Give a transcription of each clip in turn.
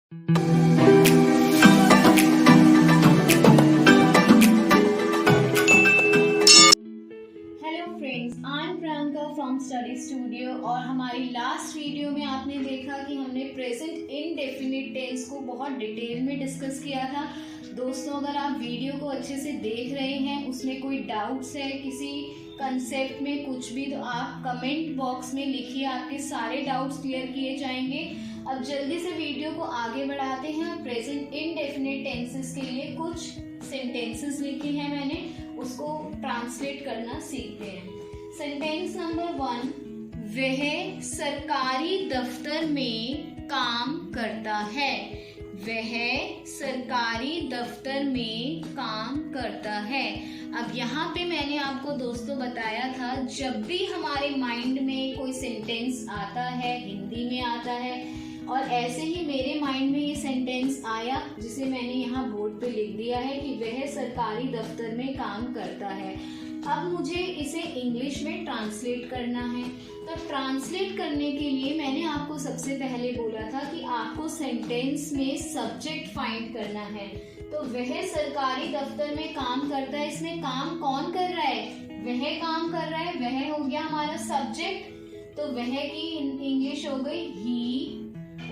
From study studio. और हमारी last video में आपने देखा कि हमने प्रेजेंट इनडेफिनिट टेंस को बहुत डिटेल में डिस्कस किया था। दोस्तों, अगर आप वीडियो को अच्छे से देख रहे हैं, उसमें कोई डाउट्स है किसी कंसेप्ट में कुछ भी, तो आप कमेंट बॉक्स में लिखिए, आपके सारे डाउट्स क्लियर किए जाएंगे। अब जल्दी से वीडियो को आगे बढ़ाते हैं। प्रेजेंट इनडेफिनिट टेंसेस के लिए कुछ सेंटेंसेस लिखे हैं मैंने, उसको ट्रांसलेट करना सीखते हैं। सेंटेंस नंबर 1, वह सरकारी दफ्तर में काम करता है। वह सरकारी दफ्तर में काम करता है। अब यहाँ पे मैंने आपको दोस्तों बताया था, जब भी हमारे माइंड में कोई सेंटेंस आता है, हिंदी में आता है, और ऐसे ही मेरे माइंड में ये सेंटेंस आया जिसे मैंने यहाँ बोर्ड पे लिख दिया है कि वह सरकारी दफ्तर में काम करता है। अब मुझे इसे इंग्लिश में ट्रांसलेट करना है। तो ट्रांसलेट करने के लिए मैंने आपको सबसे पहले बोला था कि आपको सेंटेंस में सब्जेक्ट फाइंड करना है। तो वह सरकारी दफ्तर में काम करता है, इसमें काम कौन कर रहा है? वह काम कर रहा है, वह हो गया हमारा सब्जेक्ट। तो वह की इंग्लिश हो गई ही।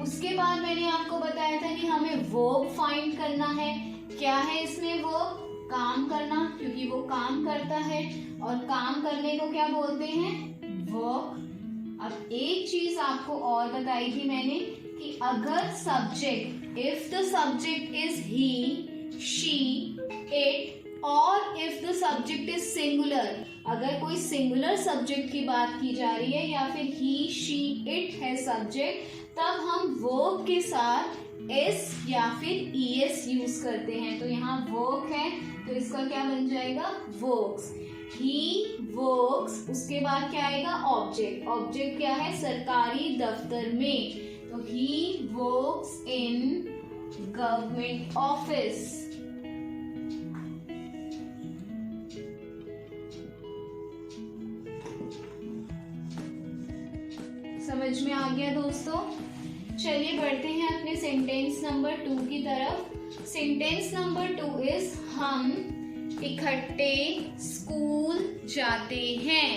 उसके बाद मैंने आपको बताया था कि हमें वर्ब फाइंड करना है। क्या है इसमें वर्ब? काम करना, क्योंकि वो काम करता है और काम करने को क्या बोलते हैं? वर्क। अब एक चीज आपको और बताई थी मैंने कि अगर subject, if the subject is he, she, it, और if the subject is singular, अगर कोई सिंगुलर सब्जेक्ट की बात की जा रही है या फिर ही, शी, इट है सब्जेक्ट, तब हम वर्ब के साथ एस या फिर ईएस यूज करते हैं। तो यहाँ वर्क है तो इसका क्या बन जाएगा? वर्क्स। He works. उसके बाद क्या आएगा? ऑब्जेक्ट। ऑब्जेक्ट क्या है? सरकारी दफ्तर में। तो he works in government office. समझ में आ गया दोस्तों? चलिए बढ़ते हैं अपने सेंटेंस नंबर 2 की तरफ। सेंटेंस नंबर 2 इज हम इकट्ठे स्कूल जाते हैं।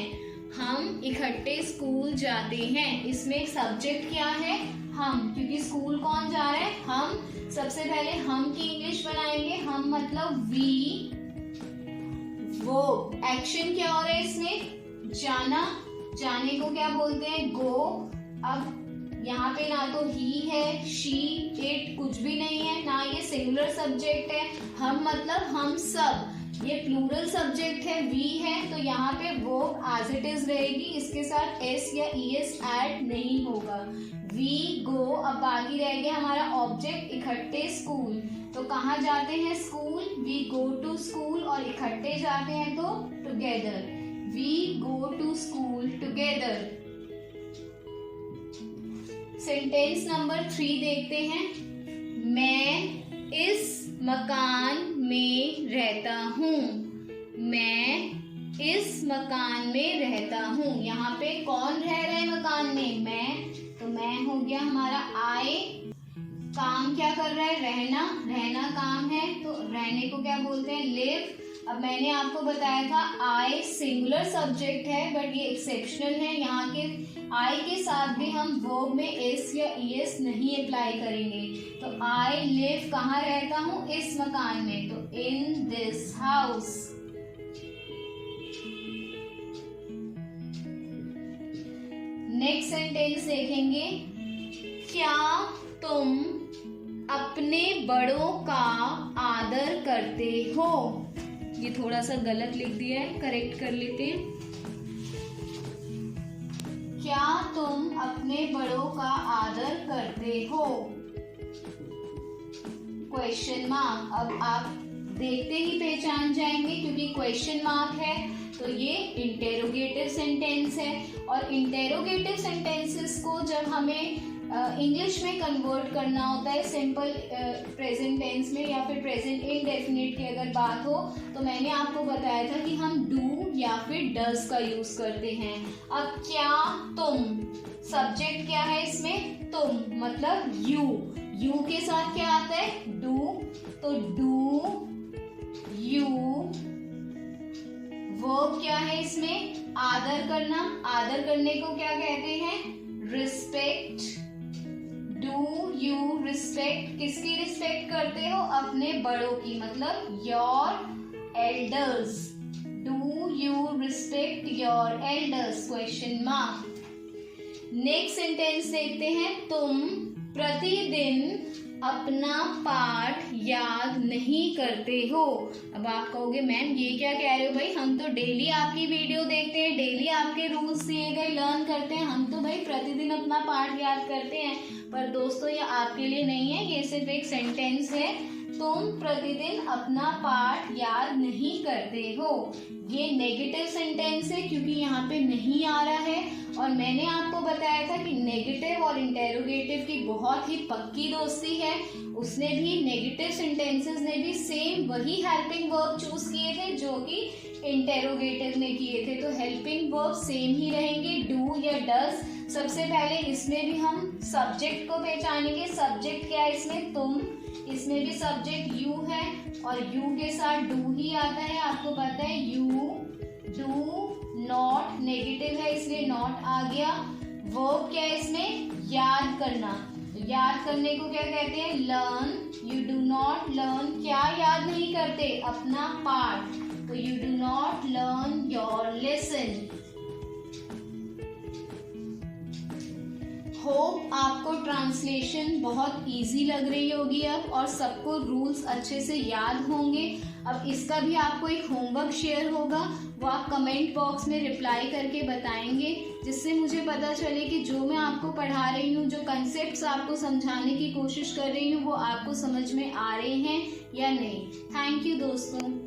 हम इकट्ठे स्कूल जाते हैं। इसमें सब्जेक्ट क्या है? हम, क्योंकि स्कूल कौन जा रहा है? हम। सबसे पहले हम की इंग्लिश बनाएंगे। हम मतलब वी। वो एक्शन क्या हो रहा है इसमें? जाना। जाने को क्या बोलते हैं? गो। अब यहाँ पे ना तो ही है, शी, इट कुछ भी नहीं है, ना ये सिंगुलर सब्जेक्ट है। हम मतलब हम सब। ये प्लूरल सब्जेक्ट है, वी है, तो यहाँ पे वर्ब एज इट इज रहेगी, इसके साथ एस या ईएस ऐड नहीं होगा। We go. अब बाकी रह गया हमारा ऑब्जेक्ट इकट्ठे स्कूल। तो कहाँ जाते हैं school? We go to school. और इकट्ठे जाते हैं तो together. We go to school together. Sentence number 3 देखते हैं। मैं इस मकान में रहता हूँ। मैं इस मकान में रहता हूँ। यहाँ पे कौन रह रहा है मकान में? मैं। तो मैं हो गया हमारा आई। काम क्या कर रहा है? रहना। रहना काम है, तो रहने को क्या बोलते हैं? लिव। अब मैंने आपको बताया था आई सिंगुलर सब्जेक्ट है, बट ये एक्सेप्शनल है। यहाँ के आई के साथ भी हम वर्ब में एस या ईएस नहीं अप्लाई करेंगे। तो आई लिव, कहाँ रहता हूँ? इस मकान में, तो in this house. Next sentence देखेंगे। क्या तुम अपने बड़ों का आदर करते हो? ये थोड़ा सा गलत लिख दिया है, करेक्ट कर लेते हैं। क्या तुम अपने बड़ों का आदर करते हो? Question mark. अब आप देखते ही पहचान जाएंगे, क्योंकि क्वेश्चन मार्क है तो ये इंटेरोगेटिव सेंटेंस है। और इंटेरोगेटिव सेंटेंसेस को जब हमें इंग्लिश में कन्वर्ट करना होता है सिंपल प्रेजेंट टेंस में या फिर प्रेजेंट इनडेफिनिट की अगर बात हो तो मैंने आपको बताया था कि हम डू या फिर डज का यूज करते हैं। अब क्या, तुम, सब्जेक्ट क्या है इसमें, तुम, मतलब यू के साथ क्या आता है, डू, तो डू यू। वर्ब क्या है इसमें, आदर करना, आदर करने को क्या कहते हैं, रिस्पेक्ट। डू यू रिस्पेक्ट, किसकी रिस्पेक्ट करते हो, अपने बड़ों की, मतलब your elders. Do you respect your elders, question mark. Next sentence देखते हैं, तुम प्रतिदिन अपना पाठ याद नहीं करते हो। अब आप कहोगे मैम ये क्या कह रहे हो भाई, हम तो डेली आपकी वीडियो देखते हैं, डेली आपके रूल्स दिए गए लर्न करते हैं, हम तो भाई प्रतिदिन अपना पाठ याद करते हैं। पर दोस्तों ये आपके लिए नहीं है, ये सिर्फ एक सेंटेंस है, तुम प्रतिदिन अपना पाठ याद नहीं करते हो। ये नेगेटिव सेंटेंस है क्योंकि यहाँ पे नहीं आ रहा है। और मैंने आपको बताया था कि नेगेटिव और इंटेरोगेटिव की बहुत ही पक्की दोस्ती है। उसने भी नेगेटिव सेंटेंसेस ने भी सेम वही हेल्पिंग वर्ब चूज किए थे जो कि इंटेरोगेटिव ने किए थे, तो हेल्पिंग वर्ब सेम ही रहेंगे, डू या डज। सबसे पहले इसमें भी हम सब्जेक्ट को पहचानेंगे। सब्जेक्ट क्या है इसमें, तुम, इसमें भी सब्जेक्ट यू है और यू के साथ डू ही आता है, आपको पता है। यू डू नॉट, नेगेटिव है इसलिए नॉट आ गया। वर्ब क्या है इसमें, याद करना, याद करने को क्या कहते हैं, learn. You do not learn, क्या याद नहीं करते, अपना पाठ, तो you do not learn your lesson. Hope आपको ट्रांसलेशन बहुत इजी लग रही होगी अब, और सबको रूल्स अच्छे से याद होंगे। अब इसका भी आपको एक होमवर्क शेयर होगा, वो आप कमेंट बॉक्स में रिप्लाई करके बताएंगे, जिससे मुझे पता चले कि जो मैं आपको पढ़ा रही हूँ, जो कंसेप्ट्स आपको समझाने की कोशिश कर रही हूँ, वो आपको समझ में आ रहे हैं या नहीं। थैंक यू दोस्तों।